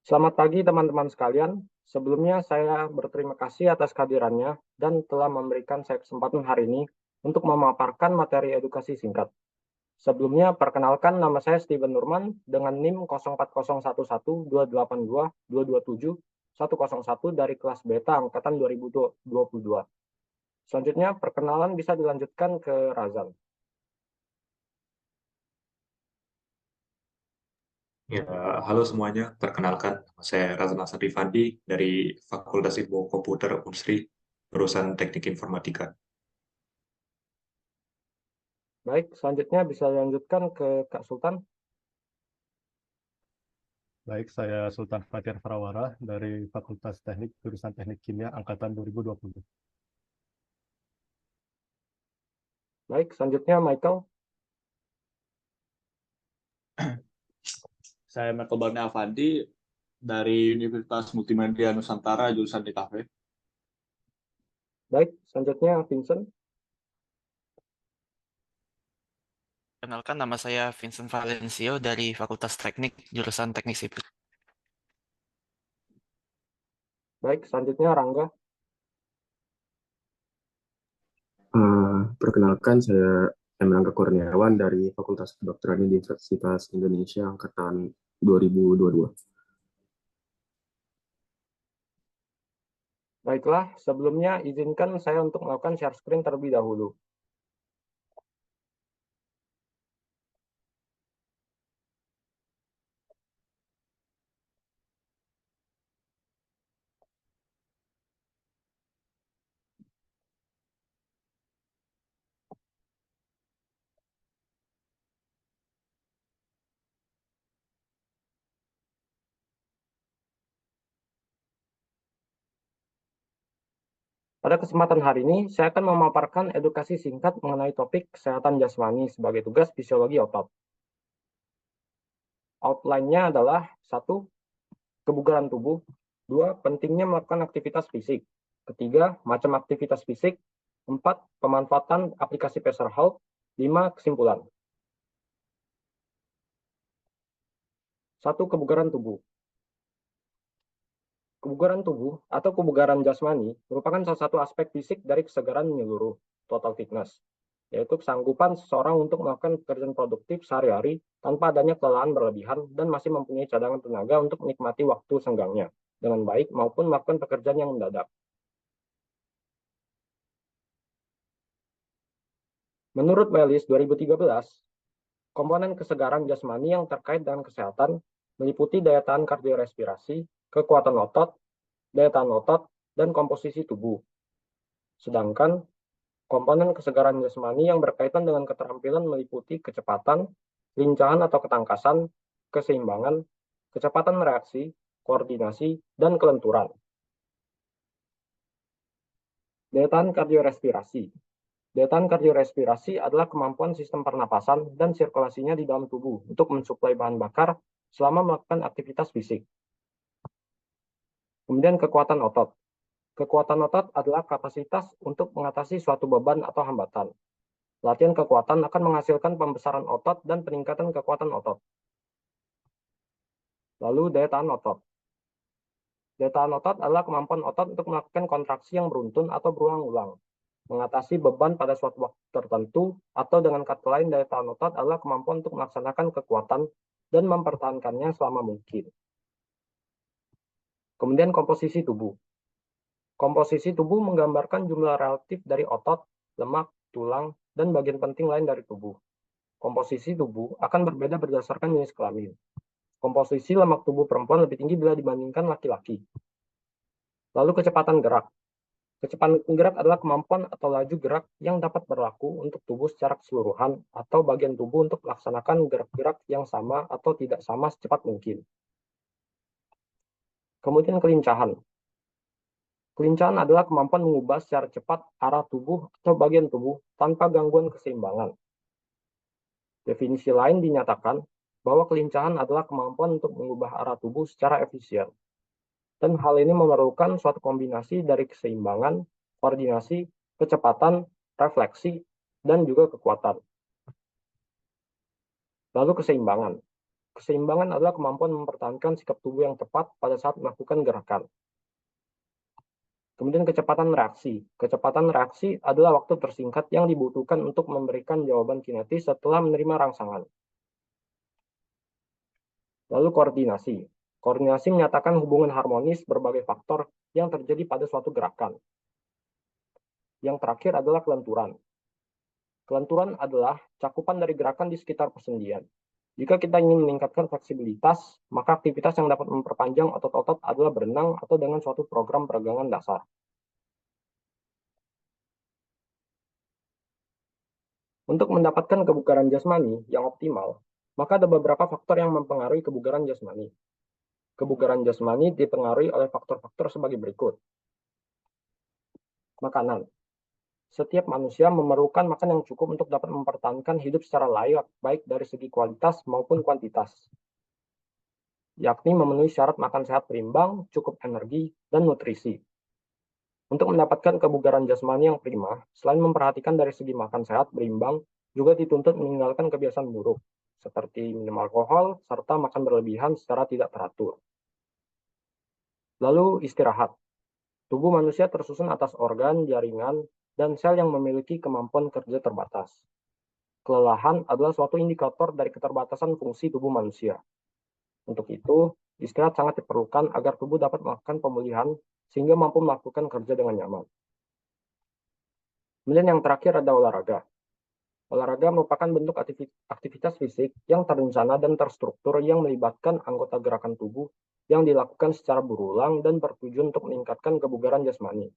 Selamat pagi teman-teman sekalian. Sebelumnya saya berterima kasih atas kehadirannya dan telah memberikan saya kesempatan hari ini untuk memaparkan materi edukasi singkat. Sebelumnya, perkenalkan nama saya Steven Nurman dengan NIM 04011122227101 dari kelas Beta Angkatan 2022. Selanjutnya, perkenalan bisa dilanjutkan ke Razan. Ya, halo semuanya. Perkenalkan, nama saya Razan Hasan Rifandi dari Fakultas Ilmu Komputer Unsri, jurusan Teknik Informatika. Baik, selanjutnya bisa dilanjutkan ke Kak Sultan. Baik, saya Sultan Fatir Farawara dari Fakultas Teknik, jurusan Teknik Kimia Angkatan 2020. Baik, selanjutnya Michael. Saya Michael Barney Avandi dari Universitas Multimedia Nusantara, jurusan DKV. Baik, selanjutnya Vincent. Kenalkan, nama saya Vincent Valencio dari Fakultas Teknik, jurusan Teknik Sipil. Baik, selanjutnya Rangga. Perkenalkan, saya Emrangga Kurniawan dari Fakultas Kedokteran Universitas Indonesia Angkatan 2022. Baiklah, sebelumnya izinkan saya untuk melakukan share screen terlebih dahulu. Pada kesempatan hari ini, saya akan memaparkan edukasi singkat mengenai topik kesehatan jasmani sebagai tugas fisiologi otot. Outline-nya adalah 1. Kebugaran tubuh. 2. Pentingnya melakukan aktivitas fisik. 3. Macam aktivitas fisik. 4. Pemanfaatan aplikasi Pacer Health. 5. Kesimpulan. 1. Kebugaran tubuh. Kebugaran tubuh atau kebugaran jasmani merupakan salah satu aspek fisik dari kesegaran menyeluruh, total fitness, yaitu kesanggupan seseorang untuk melakukan pekerjaan produktif sehari-hari tanpa adanya kelelahan berlebihan dan masih mempunyai cadangan tenaga untuk menikmati waktu senggangnya dengan baik maupun melakukan pekerjaan yang mendadak. Menurut Wellys 2013, komponen kesegaran jasmani yang terkait dengan kesehatan meliputi daya tahan kardiorespirasi, kekuatan otot, daya tahan otot, dan komposisi tubuh. Sedangkan komponen kesegaran jasmani yang berkaitan dengan keterampilan meliputi kecepatan, kelincahan atau ketangkasan, keseimbangan, kecepatan reaksi, koordinasi, dan kelenturan. Daya tahan kardiorespirasi. Daya tahan kardiorespirasi adalah kemampuan sistem pernapasan dan sirkulasinya di dalam tubuh untuk mensuplai bahan bakar selama melakukan aktivitas fisik. Kemudian kekuatan otot. Kekuatan otot adalah kapasitas untuk mengatasi suatu beban atau hambatan. Latihan kekuatan akan menghasilkan pembesaran otot dan peningkatan kekuatan otot. Lalu daya tahan otot. Daya tahan otot adalah kemampuan otot untuk melakukan kontraksi yang beruntun atau berulang-ulang, mengatasi beban pada suatu waktu tertentu, atau dengan kata lain daya tahan otot adalah kemampuan untuk melaksanakan kekuatan dan mempertahankannya selama mungkin. Kemudian komposisi tubuh. Komposisi tubuh menggambarkan jumlah relatif dari otot, lemak, tulang, dan bagian penting lain dari tubuh. Komposisi tubuh akan berbeda berdasarkan jenis kelamin. Komposisi lemak tubuh perempuan lebih tinggi bila dibandingkan laki-laki. Lalu kecepatan gerak. Kecepatan gerak adalah kemampuan atau laju gerak yang dapat berlaku untuk tubuh secara keseluruhan atau bagian tubuh untuk melaksanakan gerak-gerak yang sama atau tidak sama secepat mungkin. Kemudian kelincahan. Kelincahan adalah kemampuan mengubah secara cepat arah tubuh atau bagian tubuh tanpa gangguan keseimbangan. Definisi lain dinyatakan bahwa kelincahan adalah kemampuan untuk mengubah arah tubuh secara efisien. Dan hal ini memerlukan suatu kombinasi dari keseimbangan, koordinasi, kecepatan, refleksi, dan juga kekuatan. Lalu keseimbangan. Keseimbangan adalah kemampuan mempertahankan sikap tubuh yang tepat pada saat melakukan gerakan. Kemudian kecepatan reaksi. Kecepatan reaksi adalah waktu tersingkat yang dibutuhkan untuk memberikan jawaban kinetis setelah menerima rangsangan. Lalu koordinasi. Koordinasi menyatakan hubungan harmonis berbagai faktor yang terjadi pada suatu gerakan. Yang terakhir adalah kelenturan. Kelenturan adalah cakupan dari gerakan di sekitar persendian. Jika kita ingin meningkatkan fleksibilitas, maka aktivitas yang dapat memperpanjang otot-otot adalah berenang atau dengan suatu program peregangan dasar. Untuk mendapatkan kebugaran jasmani yang optimal, maka ada beberapa faktor yang mempengaruhi kebugaran jasmani. Kebugaran jasmani dipengaruhi oleh faktor-faktor sebagai berikut. Makanan. Setiap manusia memerlukan makan yang cukup untuk dapat mempertahankan hidup secara layak, baik dari segi kualitas maupun kuantitas. Yakni memenuhi syarat makan sehat berimbang, cukup energi, dan nutrisi. Untuk mendapatkan kebugaran jasmani yang prima, selain memperhatikan dari segi makan sehat berimbang, juga dituntut meninggalkan kebiasaan buruk, seperti minum alkohol, serta makan berlebihan secara tidak teratur. Lalu istirahat. Tubuh manusia tersusun atas organ, jaringan, dan sel yang memiliki kemampuan kerja terbatas. Kelelahan adalah suatu indikator dari keterbatasan fungsi tubuh manusia. Untuk itu, istirahat sangat diperlukan agar tubuh dapat melakukan pemulihan sehingga mampu melakukan kerja dengan nyaman. Kemudian yang terakhir ada olahraga. Olahraga merupakan bentuk aktivitas fisik yang terencana dan terstruktur yang melibatkan anggota gerakan tubuh yang dilakukan secara berulang dan bertujuan untuk meningkatkan kebugaran jasmani.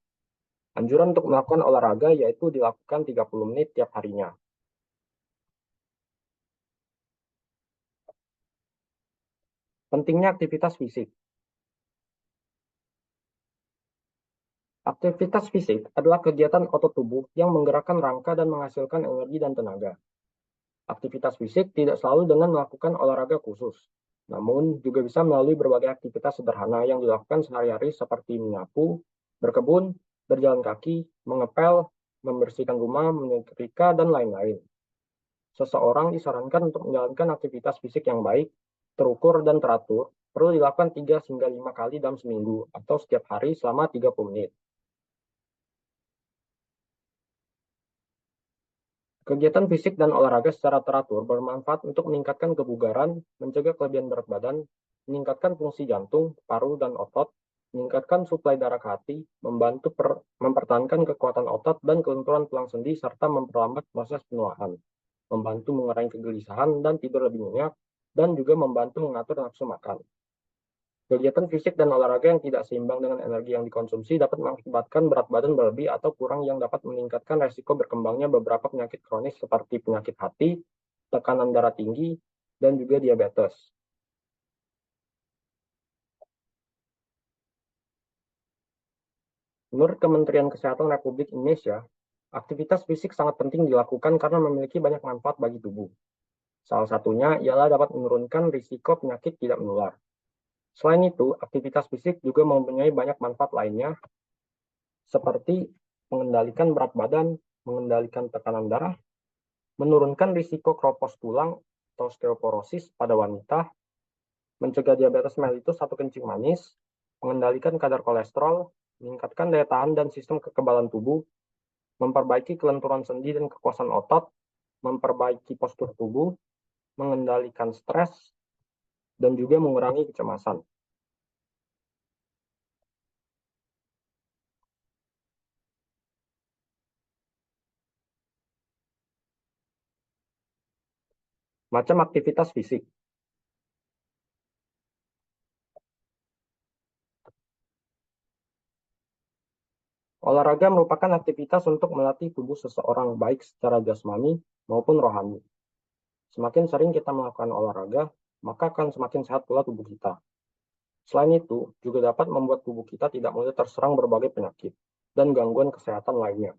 Anjuran untuk melakukan olahraga yaitu dilakukan 30 menit tiap harinya. Pentingnya aktivitas fisik. Aktivitas fisik adalah kegiatan otot tubuh yang menggerakkan rangka dan menghasilkan energi dan tenaga. Aktivitas fisik tidak selalu dengan melakukan olahraga khusus, namun juga bisa melalui berbagai aktivitas sederhana yang dilakukan sehari-hari seperti menyapu, berkebun, berjalan kaki, mengepel, membersihkan rumah, menyetrika, dan lain-lain. Seseorang disarankan untuk menjalankan aktivitas fisik yang baik, terukur, dan teratur, perlu dilakukan 3 hingga 5 kali dalam seminggu atau setiap hari selama 30 menit. Kegiatan fisik dan olahraga secara teratur bermanfaat untuk meningkatkan kebugaran, mencegah kelebihan berat badan, meningkatkan fungsi jantung, paru, dan otot, meningkatkan suplai darah ke hati, membantu mempertahankan kekuatan otot dan kelenturan tulang sendi, serta memperlambat proses penuaan, membantu mengurangi kegelisahan dan tidur lebih nyenyak, dan juga membantu mengatur nafsu makan. Kegiatan fisik dan olahraga yang tidak seimbang dengan energi yang dikonsumsi dapat mengakibatkan berat badan berlebih atau kurang yang dapat meningkatkan resiko berkembangnya beberapa penyakit kronis seperti penyakit hati, tekanan darah tinggi, dan juga diabetes. Menurut Kementerian Kesehatan Republik Indonesia, aktivitas fisik sangat penting dilakukan karena memiliki banyak manfaat bagi tubuh. Salah satunya ialah dapat menurunkan risiko penyakit tidak menular. Selain itu, aktivitas fisik juga mempunyai banyak manfaat lainnya, seperti mengendalikan berat badan, mengendalikan tekanan darah, menurunkan risiko keropos tulang atau osteoporosis pada wanita, mencegah diabetes mellitus atau kencing manis, mengendalikan kadar kolesterol, meningkatkan daya tahan dan sistem kekebalan tubuh, memperbaiki kelenturan sendi dan kekuasaan otot, memperbaiki postur tubuh, mengendalikan stres, dan juga mengurangi kecemasan. Macam aktivitas fisik. Olahraga merupakan aktivitas untuk melatih tubuh seseorang baik secara jasmani maupun rohani. Semakin sering kita melakukan olahraga, maka akan semakin sehat pula tubuh kita. Selain itu, juga dapat membuat tubuh kita tidak mudah terserang berbagai penyakit dan gangguan kesehatan lainnya.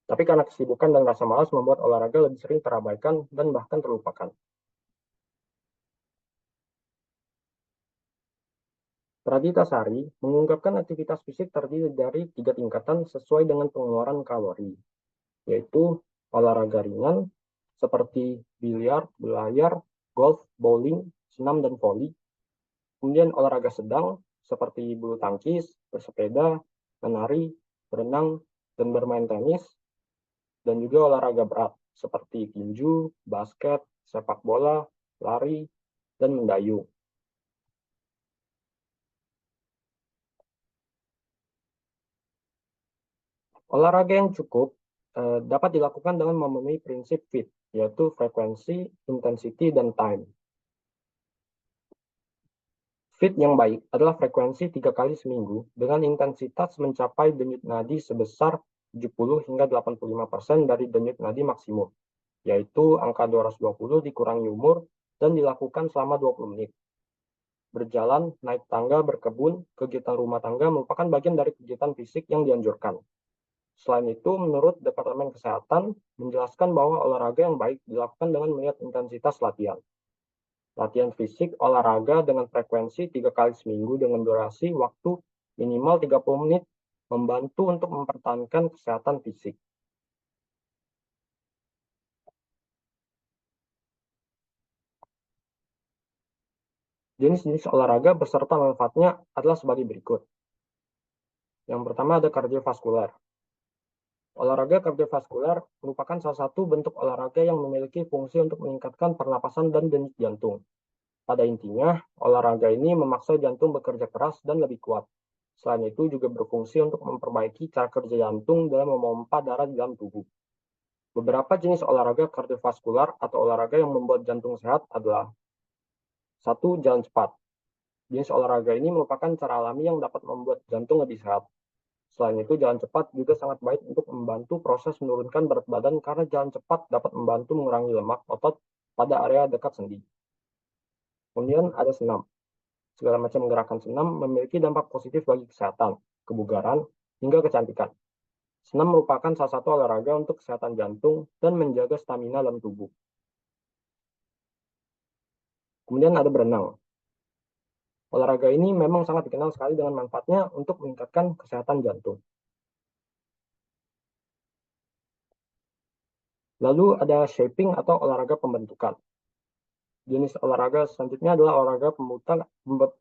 Tapi karena kesibukan dan rasa malas membuat olahraga lebih sering terabaikan dan bahkan terlupakan. Pradita Sari mengungkapkan aktivitas fisik terdiri dari 3 tingkatan sesuai dengan pengeluaran kalori, yaitu olahraga ringan seperti biliar, belayar, golf, bowling, senam dan voli. Kemudian olahraga sedang seperti bulu tangkis, bersepeda, menari, berenang, dan bermain tenis. Dan juga olahraga berat seperti tinju, basket, sepak bola, lari, dan mendayung. Olahraga yang cukup dapat dilakukan dengan memenuhi prinsip FIT, yaitu frekuensi, intensity, dan time. FIT yang baik adalah frekuensi 3 kali seminggu dengan intensitas mencapai denyut nadi sebesar 70 hingga 85% dari denyut nadi maksimum, yaitu angka 220 dikurangi umur dan dilakukan selama 20 menit. Berjalan, naik tangga, berkebun, kegiatan rumah tangga merupakan bagian dari kegiatan fisik yang dianjurkan. Selain itu, menurut Departemen Kesehatan, menjelaskan bahwa olahraga yang baik dilakukan dengan melihat intensitas latihan. Latihan fisik olahraga dengan frekuensi 3 kali seminggu dengan durasi waktu minimal 30 menit membantu untuk mempertahankan kesehatan fisik. Jenis-jenis olahraga beserta manfaatnya adalah sebagai berikut. Yang pertama ada kardiovaskular. Olahraga kardiovaskular merupakan salah satu bentuk olahraga yang memiliki fungsi untuk meningkatkan pernapasan dan denyut jantung. Pada intinya, olahraga ini memaksa jantung bekerja keras dan lebih kuat. Selain itu juga berfungsi untuk memperbaiki cara kerja jantung dalam memompa darah di dalam tubuh. Beberapa jenis olahraga kardiovaskular atau olahraga yang membuat jantung sehat adalah 1. Jalan cepat. Jenis olahraga ini merupakan cara alami yang dapat membuat jantung lebih sehat. Selain itu, jalan cepat juga sangat baik untuk membantu proses menurunkan berat badan karena jalan cepat dapat membantu mengurangi lemak otot pada area dekat sendi. Kemudian ada senam. Segala macam gerakan senam memiliki dampak positif bagi kesehatan, kebugaran, hingga kecantikan. Senam merupakan salah satu olahraga untuk kesehatan jantung dan menjaga stamina dalam tubuh. Kemudian ada berenang. Olahraga ini memang sangat dikenal sekali dengan manfaatnya untuk meningkatkan kesehatan jantung. Lalu ada shaping atau olahraga pembentukan. Jenis olahraga selanjutnya adalah olahraga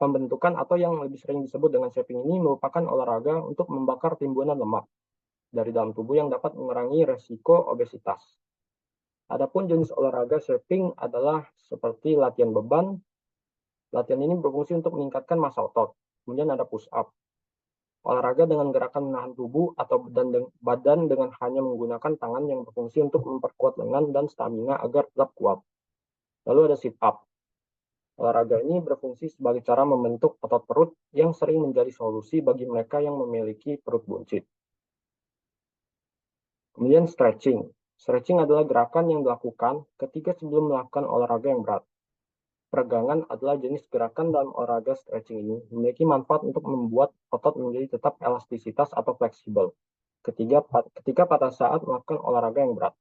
pembentukan atau yang lebih sering disebut dengan shaping ini merupakan olahraga untuk membakar timbunan lemak dari dalam tubuh yang dapat mengurangi resiko obesitas. Adapun jenis olahraga shaping adalah seperti latihan beban. Latihan ini berfungsi untuk meningkatkan massa otot. Kemudian ada push up. Olahraga dengan gerakan menahan tubuh atau badan dengan hanya menggunakan tangan yang berfungsi untuk memperkuat lengan dan stamina agar tetap kuat. Lalu ada sit up. Olahraga ini berfungsi sebagai cara membentuk otot perut yang sering menjadi solusi bagi mereka yang memiliki perut buncit. Kemudian stretching. Stretching adalah gerakan yang dilakukan ketika sebelum melakukan olahraga yang berat. Peregangan adalah jenis gerakan dalam olahraga stretching ini memiliki manfaat untuk membuat otot menjadi tetap elastisitas atau fleksibel ketika pada saat melakukan olahraga yang berat.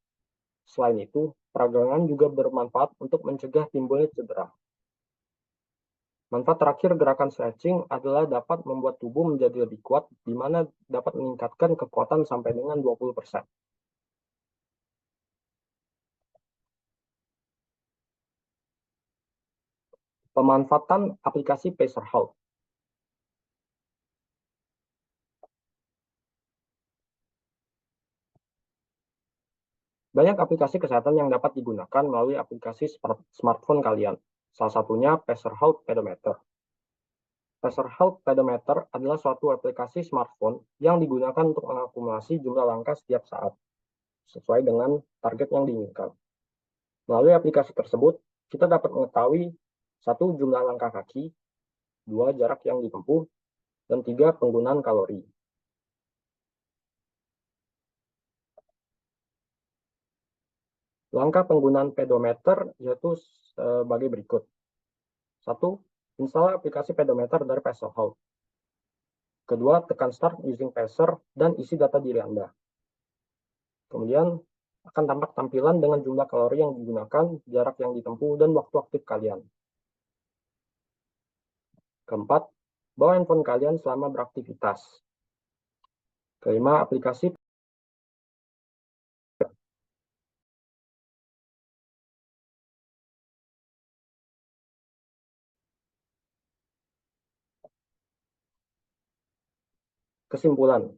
Selain itu, peregangan juga bermanfaat untuk mencegah timbulnya cedera. Manfaat terakhir gerakan stretching adalah dapat membuat tubuh menjadi lebih kuat, di mana dapat meningkatkan kekuatan sampai dengan 20%. Pemanfaatan aplikasi Pacer Health. Banyak aplikasi kesehatan yang dapat digunakan melalui aplikasi smartphone kalian. Salah satunya Pacer Health Pedometer. Pacer Health Pedometer adalah suatu aplikasi smartphone yang digunakan untuk mengakumulasi jumlah langkah setiap saat, sesuai dengan target yang diinginkan. Melalui aplikasi tersebut, kita dapat mengetahui 1. Jumlah langkah kaki, 2. Jarak yang ditempuh, dan 3. Penggunaan kalori. Langkah penggunaan pedometer yaitu sebagai berikut. 1. Install aplikasi pedometer dari Pacer Health. Kedua, tekan start using Pacer dan isi data diri Anda. Kemudian akan tampak tampilan dengan jumlah kalori yang digunakan, jarak yang ditempuh, dan waktu aktif kalian. Keempat, bawa handphone kalian selama beraktivitas. Kelima, aplikasi Kesimpulan.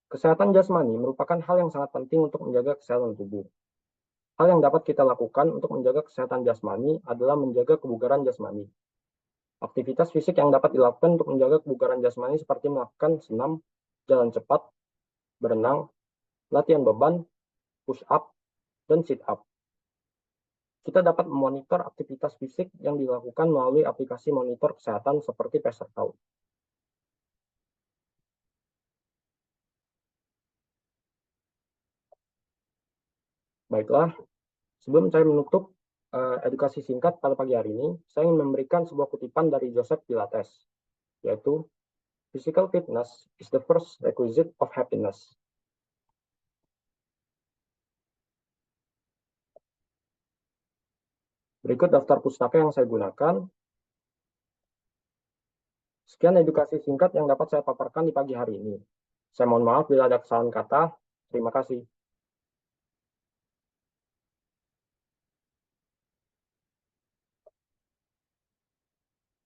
Kesehatan jasmani merupakan hal yang sangat penting untuk menjaga kesehatan tubuh. Hal yang dapat kita lakukan untuk menjaga kesehatan jasmani adalah menjaga kebugaran jasmani. Aktivitas fisik yang dapat dilakukan untuk menjaga kebugaran jasmani seperti melakukan senam, jalan cepat, berenang, latihan beban, push up, dan sit up. Kita dapat memonitor aktivitas fisik yang dilakukan melalui aplikasi monitor kesehatan seperti Peserta. Baiklah, sebelum saya menutup edukasi singkat pada pagi hari ini, saya ingin memberikan sebuah kutipan dari Joseph Pilates, yaitu, "Physical fitness is the first requisite of happiness." Berikut daftar pustaka yang saya gunakan. Sekian edukasi singkat yang dapat saya paparkan di pagi hari ini. Saya mohon maaf bila ada kesalahan kata. Terima kasih.